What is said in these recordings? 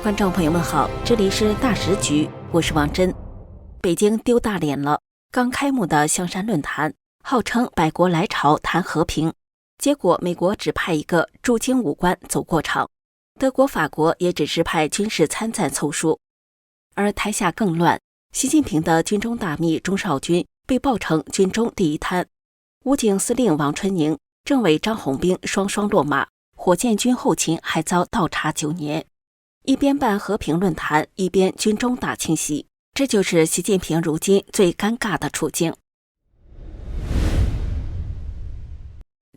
观众朋友们好，这里是大时局，我是王真。北京丢大脸了，刚开幕的香山论坛号称百国来朝谈和平，结果美国只派一个驻京武官走过场，德国、法国也只是派军事参赞凑数。而台下更乱，习近平的军中大秘钟绍军被曝成军中第一贪，武警司令王春宁、政委张宏兵双双落马，火箭军后勤还遭倒查9年。一边办和平论坛，一边军中大清洗，这就是习近平如今最尴尬的处境。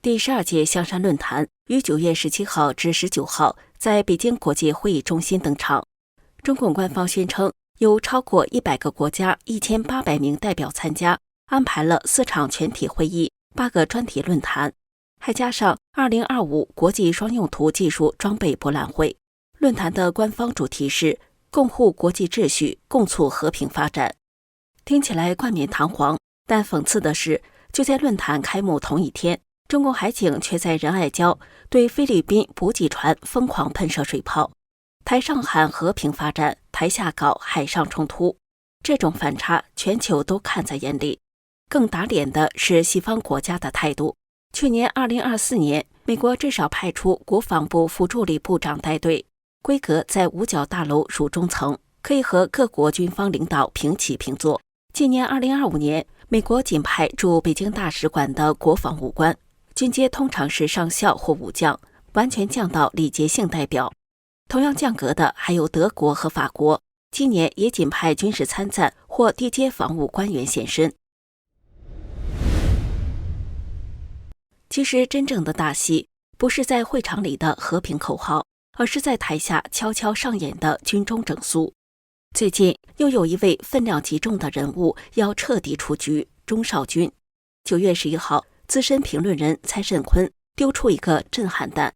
第12届香山论坛于9月17号至19号在北京国际会议中心登场。中共官方宣称有超过100个国家1800名代表参加，安排了4场全体会议、8个专题论坛，还加上2025国际双用途技术装备博览会。论坛的官方主题是共护国际秩序，共促和平发展。听起来冠冕堂皇，但讽刺的是，就在论坛开幕同一天，中共海警却在仁爱礁对菲律宾补给船疯狂喷射水炮。台上喊和平发展，台下搞海上冲突，这种反差全球都看在眼里。更打脸的是西方国家的态度。去年2024年，美国至少派出国防部副助理部长带队，规格在五角大楼属中层，可以和各国军方领导平起平坐。今年2025年，美国仅派驻北京大使馆的国防武官，军阶通常是上校或武将，完全降到礼节性代表。同样降格的还有德国和法国，今年也仅派军事参赞或低阶防务官员现身。其实真正的大戏不是在会场里的和平口号，而是在台下悄悄上演的军中整肃。最近又有一位分量极重的人物要彻底出局，钟绍军。9月11号，资深评论人蔡慎坤丢出一个震撼弹。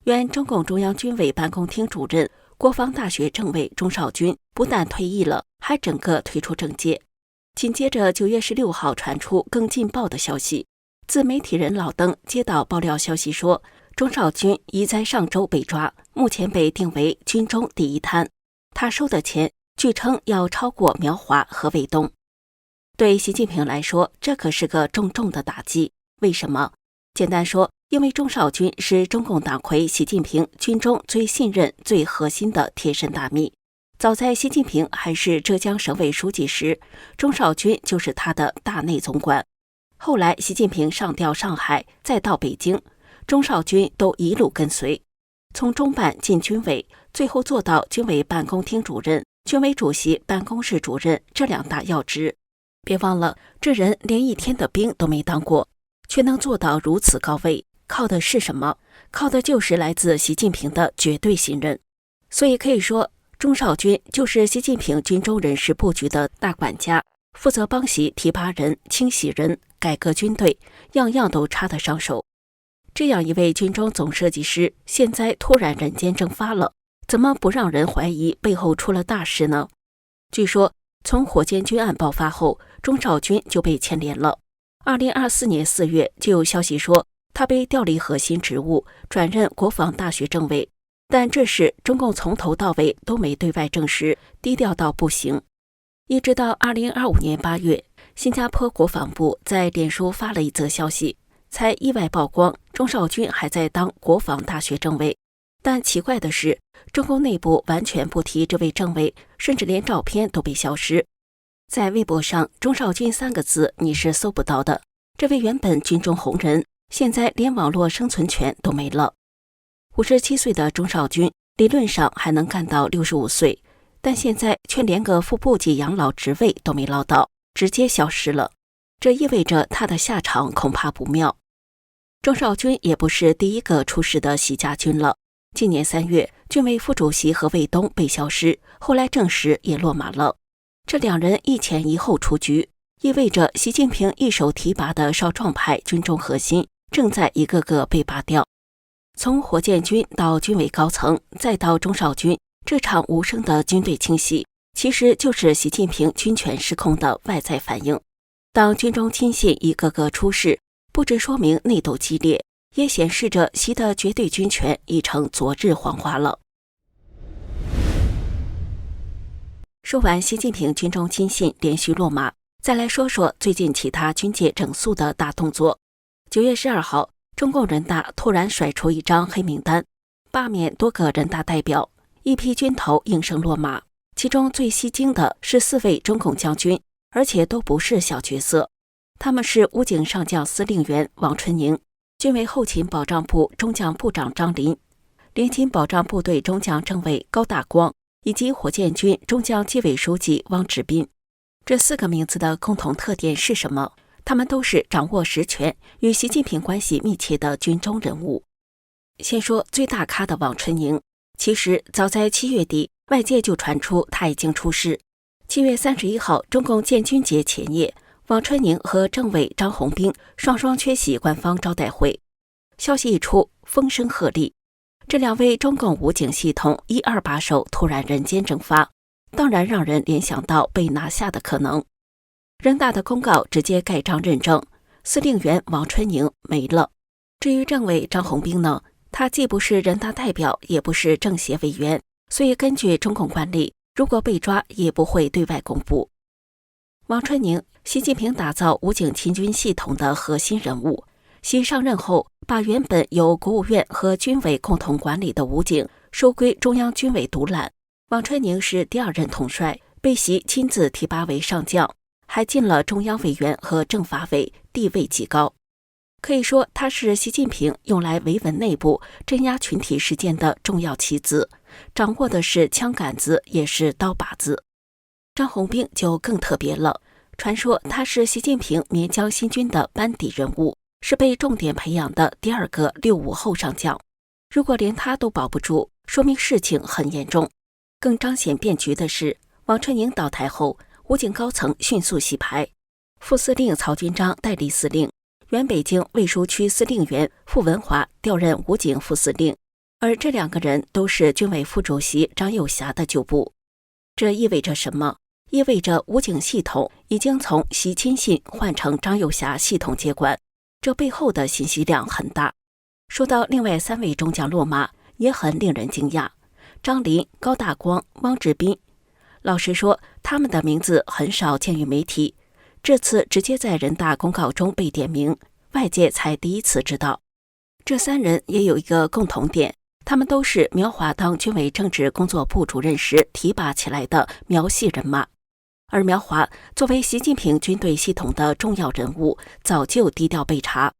原中共中央军委办公厅主任、国防大学政委钟绍军不但退役了，还整个退出政界。紧接着9月16号传出更劲爆的消息，自媒体人老登接到爆料消息说，钟绍军已在上周被抓，目前被定为军中第一贪。他收的钱据称要超过苗华和卫东。对习近平来说，这可是个重重的打击。为什么？简单说，因为钟绍军是中共党魁习近平军中最信任、最核心的贴身大秘。早在习近平还是浙江省委书记时，钟绍军就是他的大内总管。后来习近平上调上海，再到北京，钟绍军都一路跟随，从中办进军委，最后做到军委办公厅主任、军委主席办公室主任这2大要职。别忘了，这人连1天的兵都没当过，却能做到如此高位，靠的是什么？靠的就是来自习近平的绝对信任。所以可以说，钟绍军就是习近平军中人事布局的大管家，负责帮习提拔人、清洗人、改革军队，样样都插得上手。这样一位军中总设计师，现在突然人间蒸发了，怎么不让人怀疑背后出了大事呢？据说，从火箭军案爆发后，钟绍军就被牵连了。2024年4月，就有消息说他被调离核心职务，转任国防大学政委，但这事中共从头到尾都没对外证实，低调到不行。一直到2025年8月，新加坡国防部在脸书发了一则消息，才意外曝光钟绍军还在当国防大学政委。但奇怪的是，中共内部完全不提这位政委，甚至连照片都被消失。在微博上，钟绍军3个字你是搜不到的。这位原本军中红人，现在连网络生存权都没了。57岁的钟绍军理论上还能干到65岁，但现在却连个副部级养老职位都没捞到，直接消失了。这意味着他的下场恐怕不妙。钟绍军也不是第一个出事的习家军了。今年3月，军委副主席何卫东被消失，后来证实也落马了。这2人一前一后出局，意味着习近平一手提拔的少壮派军中核心正在一个个被拔掉。从火箭军到军委高层，再到钟绍军，这场无声的军队清洗，其实就是习近平军权失控的外在反应。当军中亲信一个个出事，不只说明内斗激烈，也显示着习的绝对军权已成昨日黄花了。说完习近平军中亲信连续落马，再来说说最近其他军界整肃的大动作。9月12号，中共人大突然甩出一张黑名单，罢免多个人大代表，一批军头应声落马。其中最吸睛的是4位中共将军，而且都不是小角色。他们是武警上将司令员王春宁、军委后勤保障部中将部长张林、联勤保障部队中将政委高大光，以及火箭军中将纪委书记汪志斌。这4个名字的共同特点是什么？他们都是掌握实权、与习近平关系密切的军中人物。先说最大咖的王春宁，其实早在7月底，外界就传出他已经出事。7月31号，中共建军节前夜，王春宁和政委张宏斌双双缺席官方招待会。消息一出，风声鹤唳，这2位中共武警系统1、2把手突然人间蒸发，当然让人联想到被拿下的可能。人大的公告直接盖章认证，司令员王春宁没了。至于政委张宏斌呢，他既不是人大代表，也不是政协委员，所以根据中共惯例，如果被抓也不会对外公布。王春宁，习近平打造武警亲军系统的核心人物。习上任后，把原本由国务院和军委共同管理的武警收归中央军委独揽。王春宁是第2任统帅，被习亲自提拔为上将，还进了中央委员和政法委，地位极高。可以说，他是习近平用来维稳内部、镇压群体事件的重要棋子，掌握的是枪杆子，也是刀把子。张宏斌就更特别了，传说他是习近平绵江新军的班底人物，是被重点培养的第2个65后上将。如果连他都保不住，说明事情很严重。更彰显变局的是，王春宁倒台后，武警高层迅速洗牌，副司令曹军章代理司令，原北京卫戍区司令员傅文华调任武警副司令，而这2个人都是军委副主席张又侠的旧部。这意味着什么？意味着武警系统已经从习亲信换成张又侠系统接管，这背后的信息量很大。说到另外3位中将落马，也很令人惊讶，张林、高大光、汪志斌。老实说，他们的名字很少见于媒体，这次直接在人大公告中被点名，外界才第一次知道。这3人也有一个共同点，他们都是苗华当军委政治工作部主任时提拔起来的苗系人马。而苗华作为习近平军队系统的重要人物，早就低调被查。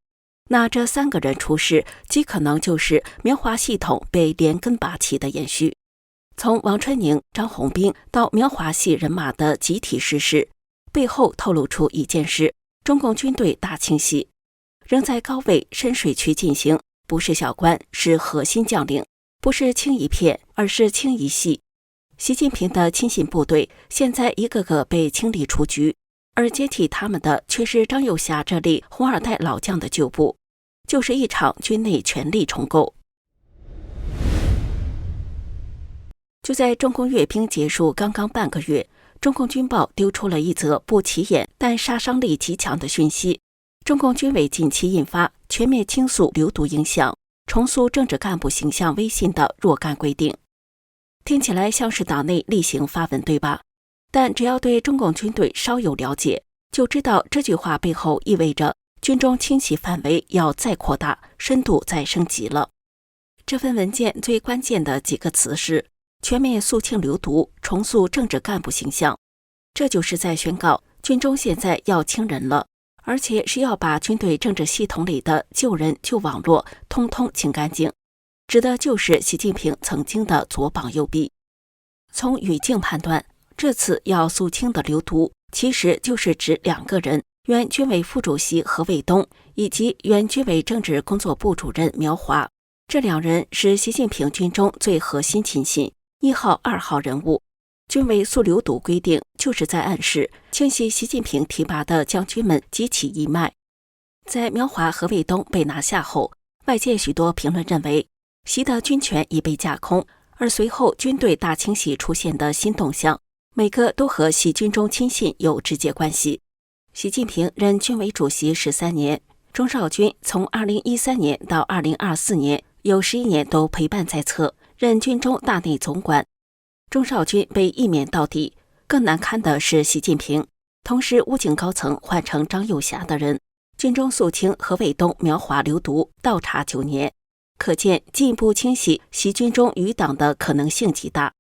那这3个人出事，极可能就是苗华系统被连根拔起的延续。从王春宁、张宏斌到苗华系人马的集体失势，背后透露出一件事：中共军队大清洗，仍在高位深水区进行，不是小官，是核心将领，不是清一片，而是清一系。习近平的亲信部队现在一个个被清理出局，而接替他们的却是张又侠这类红二代老将的旧部，就是一场军内权力重构。就在中共阅兵结束刚刚半个月，中共军报丢出了一则不起眼但杀伤力极强的讯息：中共军委近期印发全面清肃流毒影响、重塑政治干部形象威信的若干规定。听起来像是党内例行发文，对吧？但只要对中共军队稍有了解，就知道这句话背后意味着军中清洗范围要再扩大，深度再升级了。这份文件最关键的几个词是全面肃清流毒，重塑政治干部形象。这就是在宣告军中现在要清人了，而且是要把军队政治系统里的旧人旧网络通通清干净，指的就是习近平曾经的左膀右臂。从语境判断，这次要肃清的流毒其实就是指2个人，原军委副主席何卫东以及原军委政治工作部主任苗华。这2人是习近平军中最核心亲信，1号、2号人物。军委肃流毒规定就是在暗示清洗习近平提拔的将军们激起一脉。在苗华、何卫东被拿下后，外界许多评论认为习的军权已被架空，而随后军队大清洗出现的新动向，每个都和习军中亲信有直接关系。习近平任军委主席13年，钟绍军从2013年到2024年有11年都陪伴在侧，任军中大内总管。钟绍军被一免到底，更难堪的是习近平，同时武警高层换成张又侠的人，军中肃清何卫东描华流毒，倒查9年，可见进一步清洗习军中余党的可能性极大。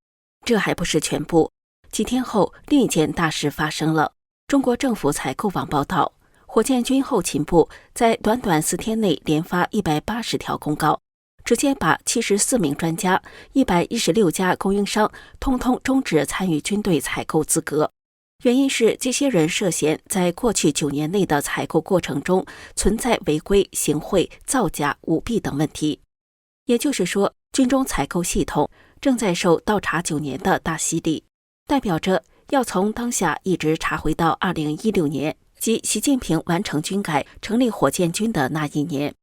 这还不是全部，几天后，另一件大事发生了。中国政府采购网报道，火箭军后勤部在短短4天内连发180条公告，直接把74名专家、116家供应商通通终止参与军队采购资格。原因是这些人涉嫌在过去9年内的采购过程中存在违规、行贿、造假、舞弊等问题。也就是说，军中采购系统正在受倒查9年的大洗礼，代表着要从当下一直查回到2016年，即习近平完成军改、成立火箭军的那一年。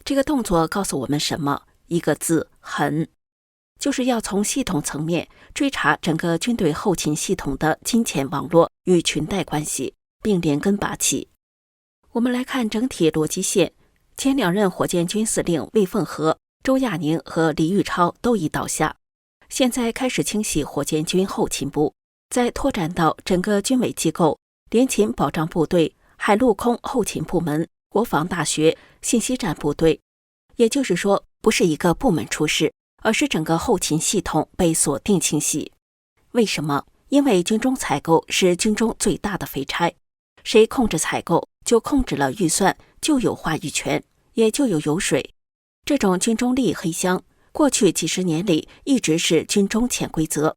这个动作告诉我们什么？一个字：狠。就是要从系统层面追查整个军队后勤系统的金钱网络与裙带关系，并连根拔起。我们来看整体逻辑线，前2任火箭军司令魏凤和、周亚宁和李玉超都已倒下，现在开始清洗火箭军后勤部，再拓展到整个军委机构、联勤保障部队、海陆空后勤部门、国防大学、信息战部队。也就是说，不是一个部门出事，而是整个后勤系统被锁定清洗。为什么？因为军中采购是军中最大的肥差，谁控制采购，就控制了预算，就有话语权，也就有油水。这种军中利益黑箱，过去几十年里一直是军中潜规则。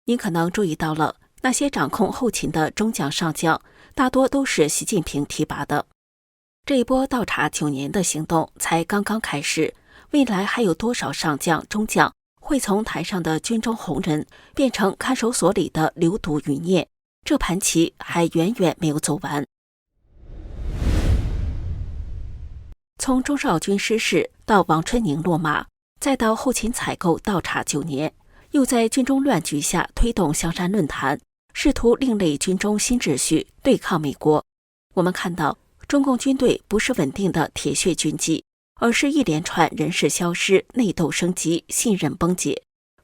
你可能注意到了，那些掌控后勤的中将上将，大多都是习近平提拔的。这一波倒查9年的行动才刚刚开始，未来还有多少上将、中将会从台上的军中红人变成看守所里的流毒余孽？这盘棋还远远没有走完。从钟少军失势到王春宁落马，再到后勤采购倒查9年，又在军中乱局下推动香山论坛，试图另类军中新秩序，对抗美国。我们看到，中共军队不是稳定的铁血军纪，而是一连串人事消失、内斗升级、信任崩解。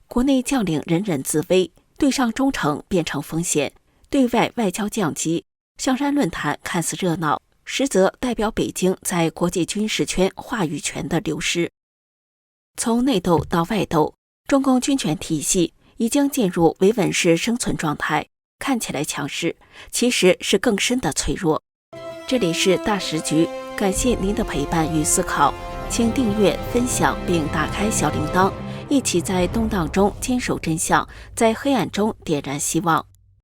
国内将领人人自危，对上忠诚变成风险，对外外交降级。香山论坛看似热闹，实则代表北京在国际军事圈话语权的流失。从内斗到外斗，中共军权体系已经进入维稳式生存状态，看起来强势，其实是更深的脆弱。这里是大时局，感谢您的陪伴与思考，请订阅、分享并打开小铃铛，一起在动荡中坚守真相，在黑暗中点燃希望。